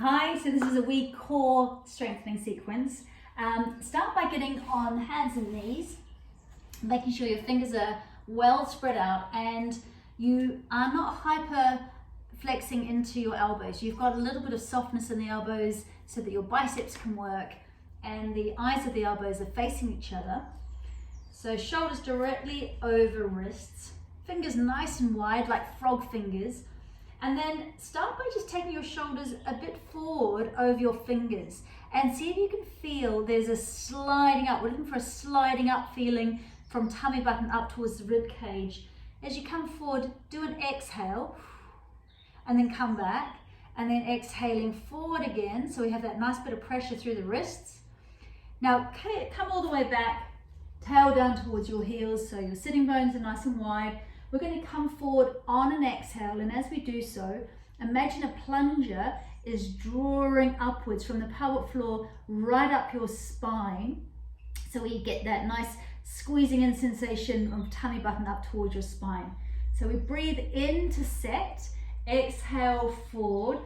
Hi, so this is a wee core strengthening sequence. Start by getting on hands and knees, making sure your fingers are well spread out and you are not hyper flexing into your elbows. You've got a little bit of softness in the elbows so that your biceps can work and the eyes of the elbows are facing each other. So shoulders directly over wrists, fingers nice and wide like frog fingers. And then start by just taking your shoulders a bit forward over your fingers and see if you can feel there's a sliding up. We're looking for a sliding up feeling from tummy button up towards the rib cage. As you come forward, do an exhale and then come back and then exhaling forward again. So we have that nice bit of pressure through the wrists. Now come all the way back, tail down towards your heels so your sitting bones are nice and wide. We're going to come forward on an exhale, and as we do so, imagine a plunger is drawing upwards from the pelvic floor right up your spine. So we get that nice squeezing in sensation of tummy button up towards your spine. So we breathe in to set, exhale forward,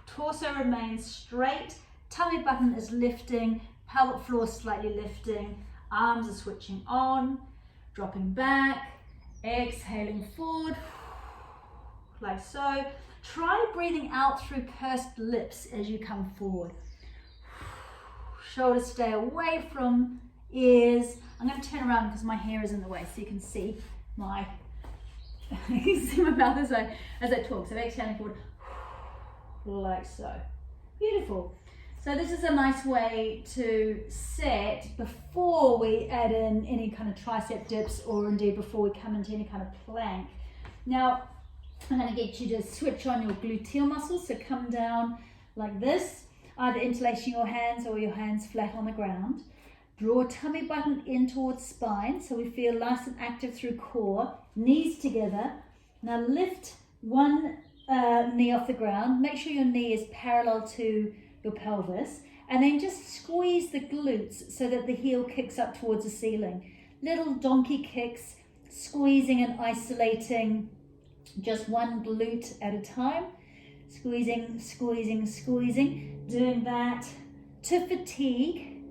torso remains straight, tummy button is lifting, pelvic floor slightly lifting, arms are switching on, dropping back, exhaling forward, like so. Try breathing out through pursed lips as you come forward. Shoulders stay away from ears. I'm going to turn around because my hair is in the way so you can see my mouth as I talk. So exhaling forward, like so. Beautiful. So this is a nice way to set before we add in any kind of tricep dips or indeed before we come into any kind of plank. Now, I'm going to get you to switch on your gluteal muscles. So come down like this, either interlacing your hands or your hands flat on the ground. Draw tummy button in towards spine so we feel nice and active through core. Knees together. Now lift one knee off the ground. Make sure your knee is parallel to your pelvis, and then just squeeze the glutes so that the heel kicks up towards the ceiling. Little donkey kicks, squeezing and isolating just one glute at a time. Squeezing, squeezing, squeezing. Doing that to fatigue,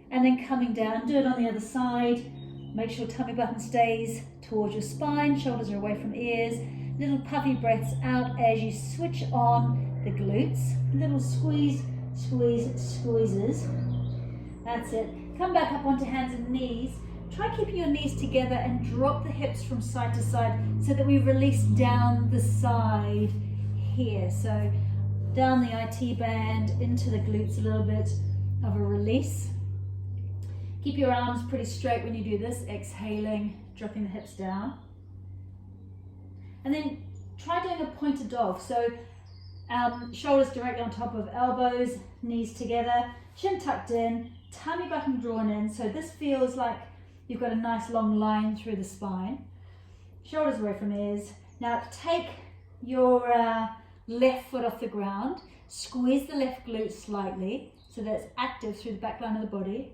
and then coming down. Do it on the other side. Make sure tummy button stays towards your spine, shoulders are away from ears. Little puffy breaths out as you switch on the glutes. Little squeeze, squeezes. That's it. Come back up onto hands and knees. Try keeping your knees together and drop the hips from side to side so that we release down the side here. So down the IT band, into the glutes, a little bit of a release. Keep your arms pretty straight when you do this, exhaling, dropping the hips down. And then try doing a pointed dog. So shoulders directly on top of elbows, knees together, chin tucked in, tummy button drawn in. So this feels like you've got a nice long line through the spine. Shoulders away from ears. Now take your left foot off the ground, squeeze the left glute slightly so that it's active through the back line of the body.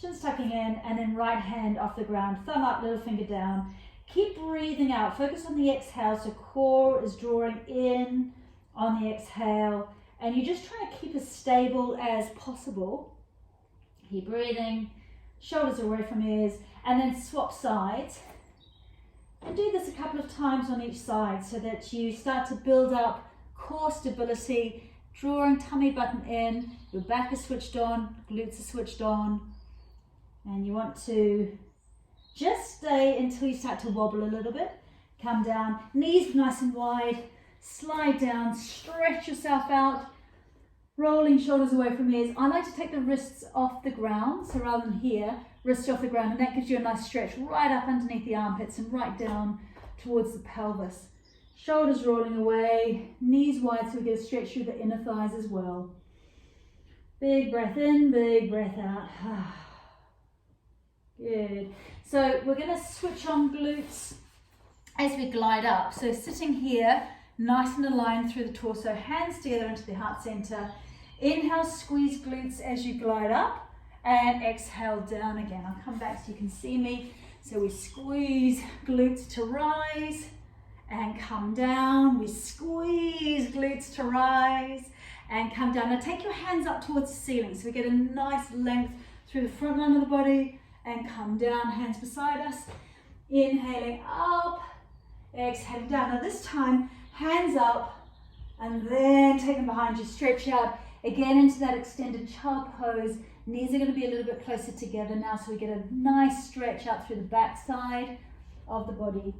Chin's tucking in, and then right hand off the ground, thumb up, little finger down. Keep breathing out. Focus on the exhale so core is drawing in on the exhale, and you're just trying to keep as stable as possible. Keep breathing, shoulders away from ears, and then swap sides. And do this a couple of times on each side so that you start to build up core stability, drawing tummy button in, your back is switched on, glutes are switched on, and you want to just stay until you start to wobble a little bit. Come down, knees nice and wide, slide down, stretch yourself out, rolling shoulders away from ears. I like to take the wrists off the ground, so rather than here, wrists off the ground, and that gives you a nice stretch right up underneath the armpits and right down towards the pelvis. Shoulders rolling away, knees wide so we get a stretch through the inner thighs as well. Big breath in, big breath out. Good. So we're going to switch on glutes as we glide up. So sitting here, nice and aligned through the torso, hands together into the heart center. Inhale, squeeze glutes as you glide up, and exhale down again. I'll come back so you can see me. So we squeeze glutes to rise and come down. We squeeze glutes to rise and come down. Now take your hands up towards the ceiling so we get a nice length through the front line of the body, and come down, hands beside us. Inhaling up, exhaling down. Now this time, hands up, and then take them behind you, stretch out again into that extended child pose. Knees are going to be a little bit closer together now, so we get a nice stretch out through the back side of the body.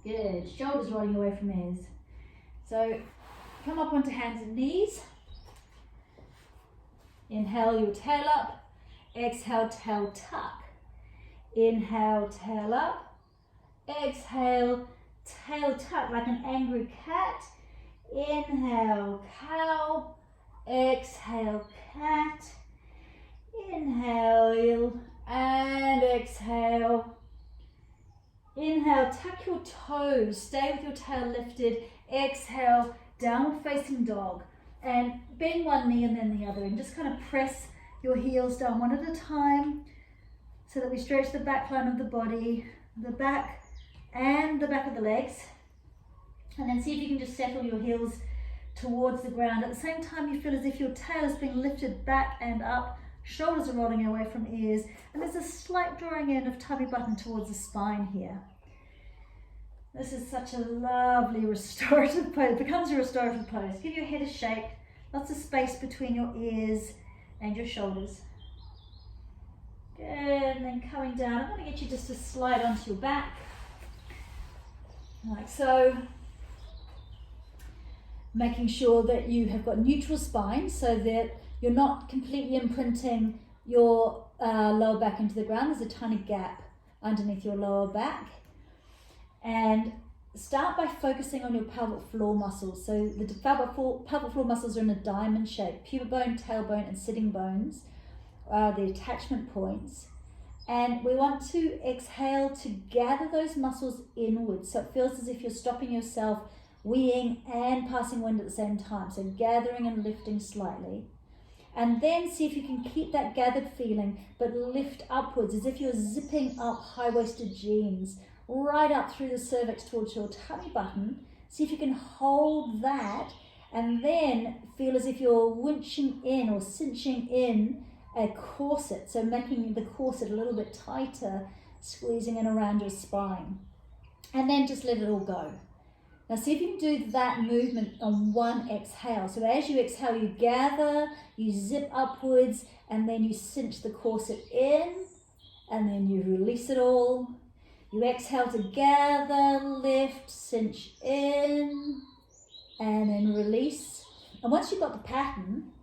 Good, shoulders rolling away from ears. So come up onto hands and knees. Inhale your tail up, exhale tail tuck. Inhale tail up, exhale tail tuck like an angry cat. Inhale cow, exhale cat. Inhale and exhale. Inhale, tuck your toes, stay with your tail lifted. Exhale, downward facing dog. And bend one knee and then the other, and just kind of press your heels down one at a time so that we stretch the back line of the body, the back and the back of the legs. And then see if you can just settle your heels towards the ground. At the same time, you feel as if your tail is being lifted back and up, shoulders are rolling away from ears, and there's a slight drawing in of tummy button towards the spine here. This is such a lovely restorative pose. It becomes a restorative pose. Give your head a shake, lots of space between your ears and your shoulders. Good, and then coming down, I'm going to get you just to slide onto your back, like so. Making sure that you have got neutral spine so that you're not completely imprinting your lower back into the ground. There's a tiny gap underneath your lower back. And start by focusing on your pelvic floor muscles. So the pelvic floor muscles are in a diamond shape. Pubic bone, tailbone, and sitting bones are the attachment points. And we want to exhale to gather those muscles inwards. So it feels as if you're stopping yourself, weeing and passing wind at the same time. So gathering and lifting slightly. And then see if you can keep that gathered feeling, but lift upwards as if you're zipping up high-waisted jeans, right up through the cervix towards your tummy button. See if you can hold that, and then feel as if you're winching in or cinching in a corset. So making the corset a little bit tighter, squeezing in around your spine. And then just let it all go. Now see if you can do that movement on one exhale. So as you exhale, you gather, you zip upwards, and then you cinch the corset in, and then you release it all. You exhale to gather, lift, cinch in, and then release. And once you've got the pattern,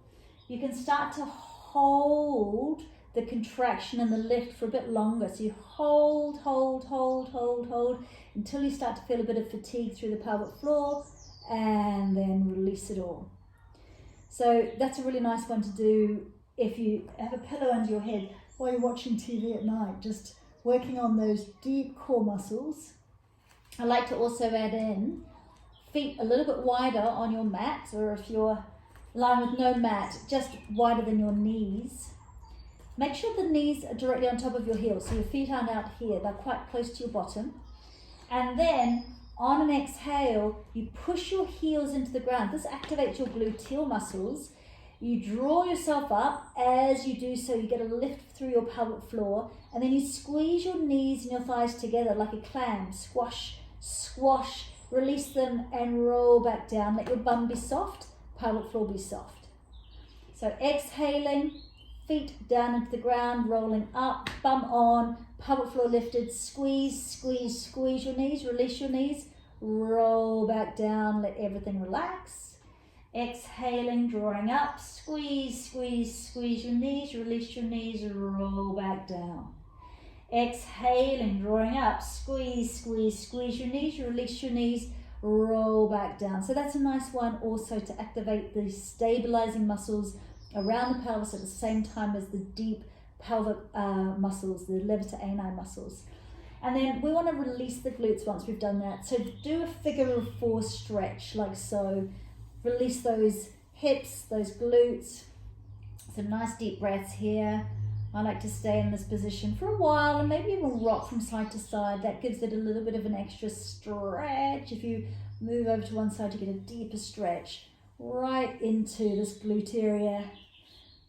you can start to hold the contraction and the lift for a bit longer. So you hold until you start to feel a bit of fatigue through the pelvic floor, and then release it all. So that's a really nice one to do if you have a pillow under your head while you're watching TV at night, just working on those deep core muscles. I like to also add in feet a little bit wider on your mat, or if you're lying with no mat, just wider than your knees. Make sure the knees are directly on top of your heels, so your feet aren't out here, they're quite close to your bottom. And then on an exhale, you push your heels into the ground. This activates your gluteal muscles. You draw yourself up. As you do so, you get a lift through your pelvic floor, and then you squeeze your knees and your thighs together like a clam. Squash, squash, release them and roll back down. Let your bum be soft, pelvic floor be soft. So exhaling, feet down into the ground, rolling up, bum on, pelvic floor lifted, squeeze, squeeze, squeeze your knees, release your knees, roll back down, let everything relax. Exhaling, drawing up, squeeze, squeeze, squeeze your knees, release your knees, roll back down. Exhaling, drawing up, squeeze, squeeze, squeeze your knees, release your knees, roll back down. So that's a nice one also to activate the stabilizing muscles around the pelvis at the same time as the deep pelvic muscles, the levator ani muscles. And then we want to release the glutes once we've done that. So do a figure of four stretch like so. Release those hips, those glutes. Some nice deep breaths here. I like to stay in this position for a while and maybe even rock from side to side. That gives it a little bit of an extra stretch. If you move over to one side, you get a deeper stretch. right into this glute area.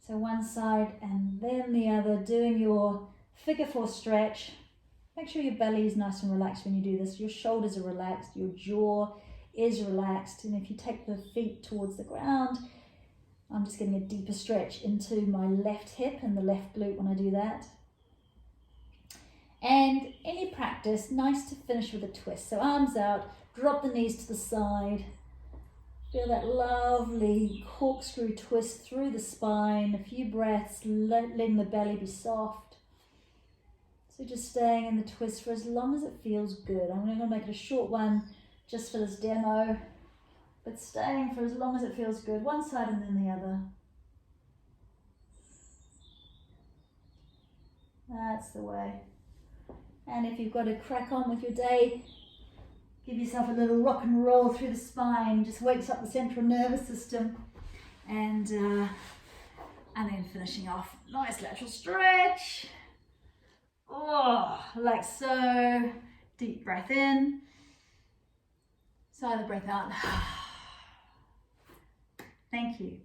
So one side and then the other, doing your figure 4 stretch. Make sure your belly is nice and relaxed when you do this. Your shoulders are relaxed, your jaw is relaxed, and if you take the feet towards the ground, I'm just getting a deeper stretch into my left hip and the left glute when I do that. And any practice, nice to finish with a twist. So arms out, drop the knees to the side. Feel that lovely corkscrew twist through the spine. A few breaths, letting the belly be soft. So just staying in the twist for as long as it feels good. I'm going to make it a short one just for this demo, but staying for as long as it feels good. One side and then the other. That's the way. And if you've got to crack on with your day, give yourself a little rock and roll through the spine. Just wakes up the central nervous system. And then finishing off, nice lateral stretch. Oh, like so. Deep breath in. Sigh the breath out. Thank you.